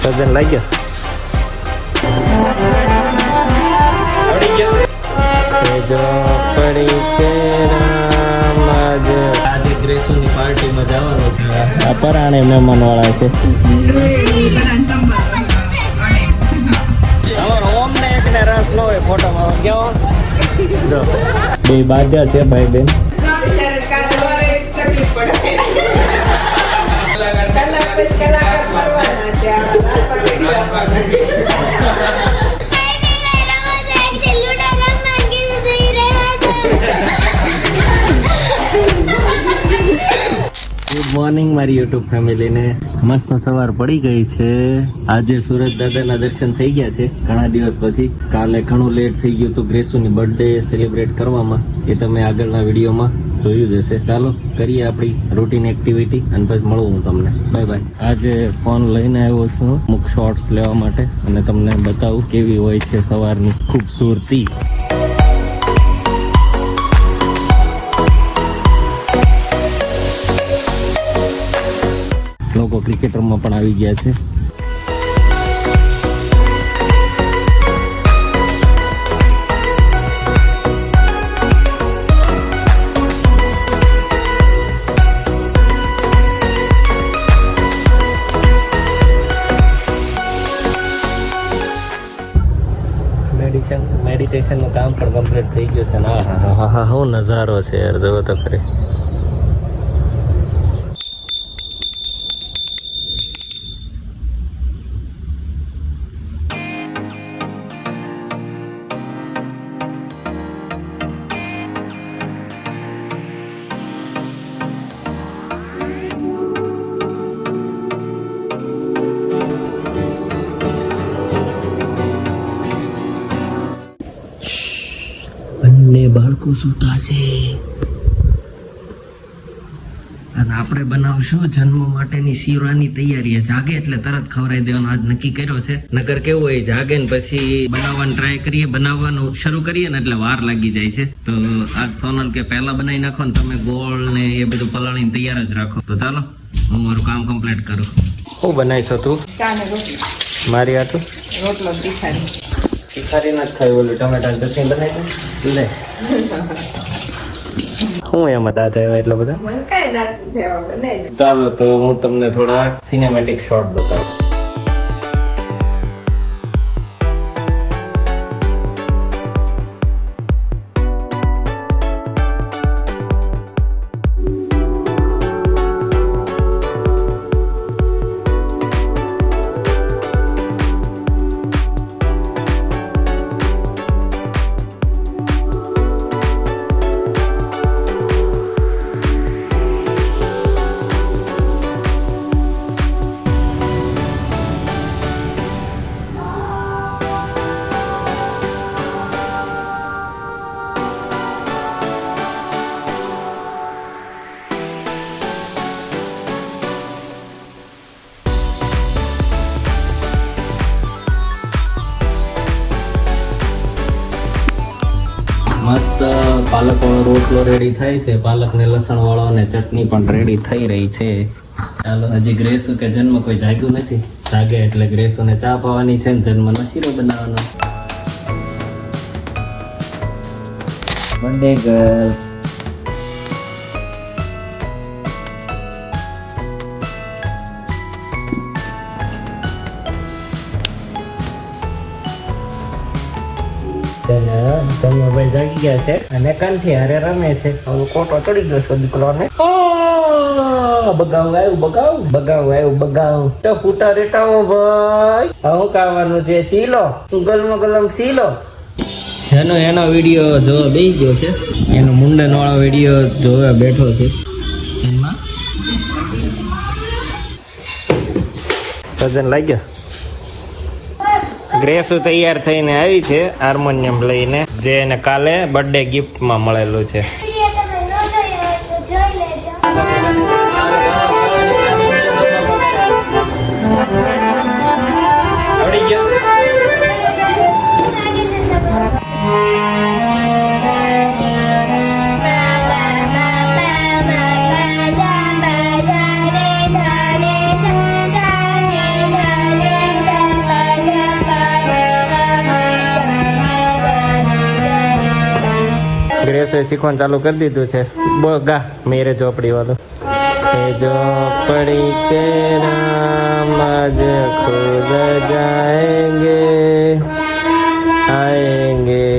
વજન લાગ્યો જો પડી કે આજે ગ્રેસુની પાર્ટીમાં જવાનું છે. આ પરાણે મહેમાન વાળા છે. ઓમને એકને રસ ન હોય ફોટોમાં કેવો બે બાજા છે ભાઈ બેન. ગુડ મોર્નિંગ મારી યુટ્યુબ ફેમિલીને. મસ્ત સવાર પડી ગઈ છે. આજે સુરત દાદાના દર્શન થઈ ગયા છે ઘણા દિવસ પછી. કાલે ઘણું લેટ થઈ ગયું હતું ગ્રેસુની બર્થડે સેલિબ્રેટ કરવામાં, એ તમે આગળના વિડીયોમાં જોયું જ હશે. ચાલો કરીએ આપણી રૂટીન એક્ટિવિટી અને પછી મળું હું તમને. Bye bye. આજે ફોન લઈને આવ્યો છું અમુક શોર્ટ્સ લેવા માટે અને તમને બતાવું કેવી હોય છે સવારની ખૂબસૂરતી. લોકો ક્રિકેટ રમવા પણ આવી ગયા છે. મેડિટેશનનું કામ પણ કમ્પ્લીટ થઈ ગયું છે. હા હા હા હા શું નજારો છે યાર, જોવો તો ખરી. બંને બાળકો સૂતા છે અને આપણે બનાવશું જન્મ માટેની શીરાની તૈયારી. જાગે એટલે તરત ખવડાવી દેવાનો આજ નક્કી કર્યો છે. નકર કેવું હોય, જાગે ને પછી બનાવવાનું ટ્રાય કરીએ, બનાવવાનું શરૂ કરીએ ને એટલે વાર લાગી જાય છે. તો આજ સોનલ કે પહેલા બનાવી નાખો ને તમે ગોળ ને એ બધું પલાળીને તૈયાર જ રાખો. તો ચાલો હું મારું કામ કમ્પ્લીટ કરું. શું બનાવીશો તું? મારી આટલું રોટલો તીખારી નથી ખાઈ, ઓલું ટમેટા ચટણી બનાવી લે. હું એમાં દાંત આવ્યા એટલા બધા. ચાલો તો હું તમને થોડા સિનેમેટિક શોટ બતાવું. મસ્ત પાલક વાળો રોટલો રેડી થાય છે. પાલક ને લસણ વાળો અને ચટણી પણ રેડી થઈ રહી છે. ચાલો હજી ગ્રેસુ કે જન્મ કોઈ જાગ્યું નથી. જાગે એટલે ગ્રેસુ ને ચા પાવાની છે ને જન્મનો શીરો બનાવવાનો. Birthday girl. ભાઈ જાગી ગયા છે અને કાનથી હારે રમે છે. કોટો ચડી ગયો છે દીકરાને. બગાવ આવ્યું, બગાવ તો ફૂટા રેટાવો ભાઈ. હું ખાવાનું છે સીલો, ગલમ ગલમ સીલો. જેનો એનો વિડીયો જોવા બેસી ગયો છે, એનો મુંડન વાળો વિડીયો જોવા બેઠો છે. એમાં વજન લાગ્યો. ગ્રેસુ તૈયાર થઈને આવી છે હાર્મોનિયમ લઈને, જે એને કાલે બર્થડે ગિફ્ટમાં મળેલું છે. આવડી ગયો. શીખવાનું ચાલુ કરી દીધું છે. ગા મેરે ઝોપડી વાળું. એ ઝોપડી કે નામ આજ ખુદ જાએંગે આएंगे.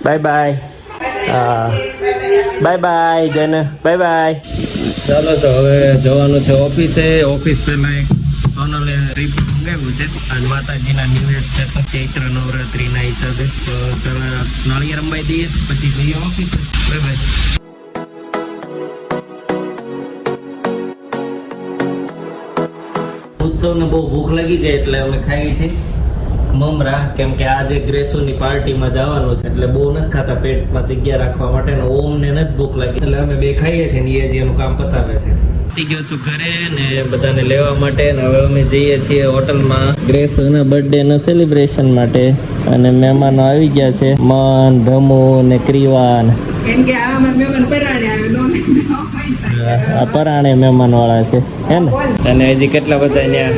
Bye bye. હા બાય બાય જન. Bye bye. ચાલો તો હવે જવાનું છે ઓફિસે. ઓફિસ પહેલા એક સોનલે ટ્રીપ મંગાવ્યું છે આજ માતાજીના નિવેદ છે તો ચૈત્ર નવરાત્રીના હિસાબે. તો પેલા નાળિયેર અંબાઈ દઈએ પછી જઈએ ઓફિસે. Bye bye. ઉત્સવને બહુ ભૂખ લાગી ગઈ એટલે અમે ખાઈ છીએ મમરા. કેમ કે આજે ગ્રેસુની પાર્ટીમાં જવાનું છે એટલે બહુ નથી ખાતા પેટમાં જગ્યા રાખવા માટે. ઓમને નથી ભૂખ લાગી એટલે અમે બે ખાઈએ છીએ ને એ જ એનું કામ પતાવે છે. પતી ગયો છું ઘરે ને બધાને લેવા માટે. ને હવે અમે જઈએ છીએ હોટલમાં ગ્રેસુના બર્થડેના સેલિબ્રેશન માટે. અને મહેમાનો આવી ગયા છે મન, ધમુ ને ક્રિવાન. આ પરાણે મહેમાન વાળા છે હે ને. અને હજી કેટલા બધા ત્યાં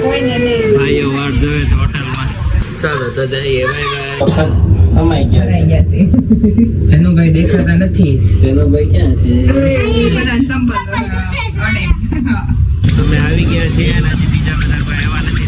ભાઈઓ વાટ જોવે છે હોટલમાં. ચાલો તો જઈએ. Bye bye. અમાઈ ગયા છે. જનુભાઈ દેખાતા નથી. જનુભાઈ ક્યાં છે? અમે આવી ગયા છીએ અને હજી બીજા બધા કોઈ આવ્યા નથી.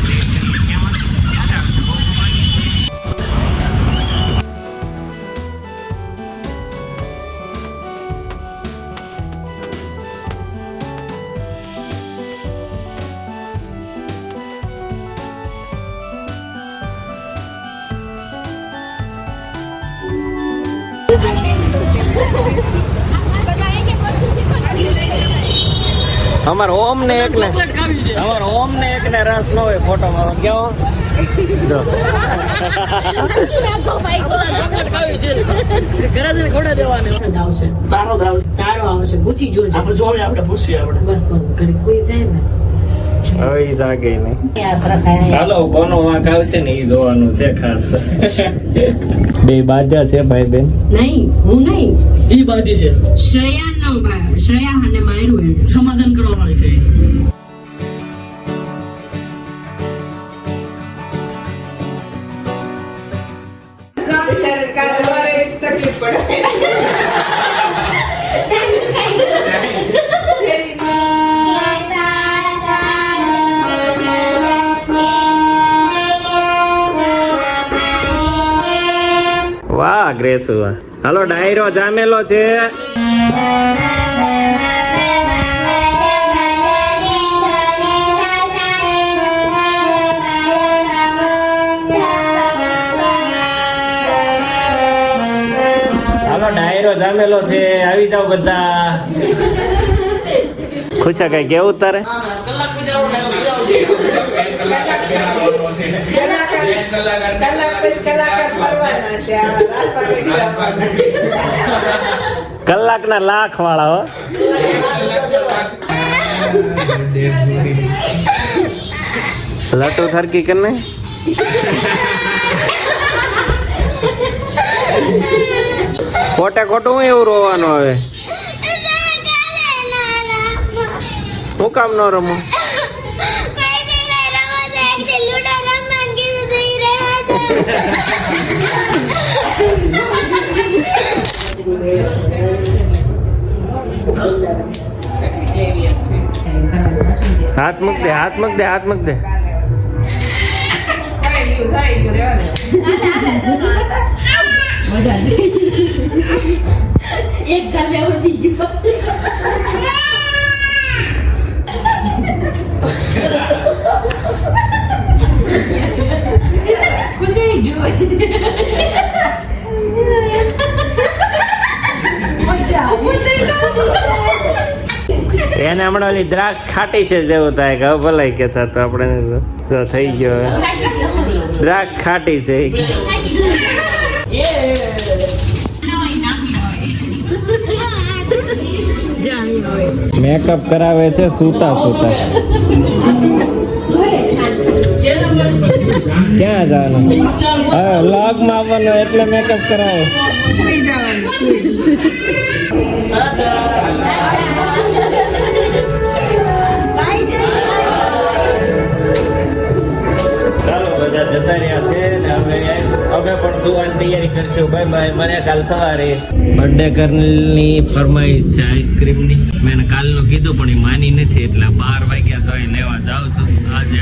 અમાર ઓમ ને એક ને રસ ન હોય ફોટો માં કેવો જો હાલો કોનો વાંક આવશે ને ઈ જોવાનું છે ખાસ. બે બાજા છે ભાઈ બેન. નહીં હું નહીં ઈ બાજી છે. શ્રેયા અને માયરું સમાધાન કરવા વાળી છે. તકલીફ પડે. વાહ ગ્રેસુ. હાલો ડાયરો જામેલો છે. હાલો ડાયરો જામેલો છે. આવી જાવ બધા. ખુશા કઈ કેવું તારે? કલાકના લાખ વાળા હો. લટુ થરકી કરને. ખોટે ખોટું હું એવું રોવાનું હવે? હું કામ ન રમું? હાથ મૂક દે, હાથ મૂક દે, હાથ મૂક દે. એક ગાલે વધી ગયો. ખુશી જોઈ. એને હમણાં ઓલી દ્રાક્ષ ખાટી છે જેવું થાય કે ભલાઈ કે થતું આપણે જો થઈ ગયો. દ્રાક્ષ ખાટી છે. મેકઅપ કરાવે છે સૂતા સૂતા. ક્યાં જવાનું? હવે વ્લોગમાં આવવાનું એટલે મેકઅપ કરાવે. ચાલો બધા જતા રહ્યા છે ને હવે પણ સુવાની તૈયારી કરશું. બાય. બાય મળ્યા કાલ સવારે. બર્થડે ગર્લની ફરમાઈશ છે આઈસ્ક્રીમની. મેં એને કાલનું કીધું પણ એ માની નથી એટલે 12 વાગ્યા તો એ લેવા જાઉં છું. આજે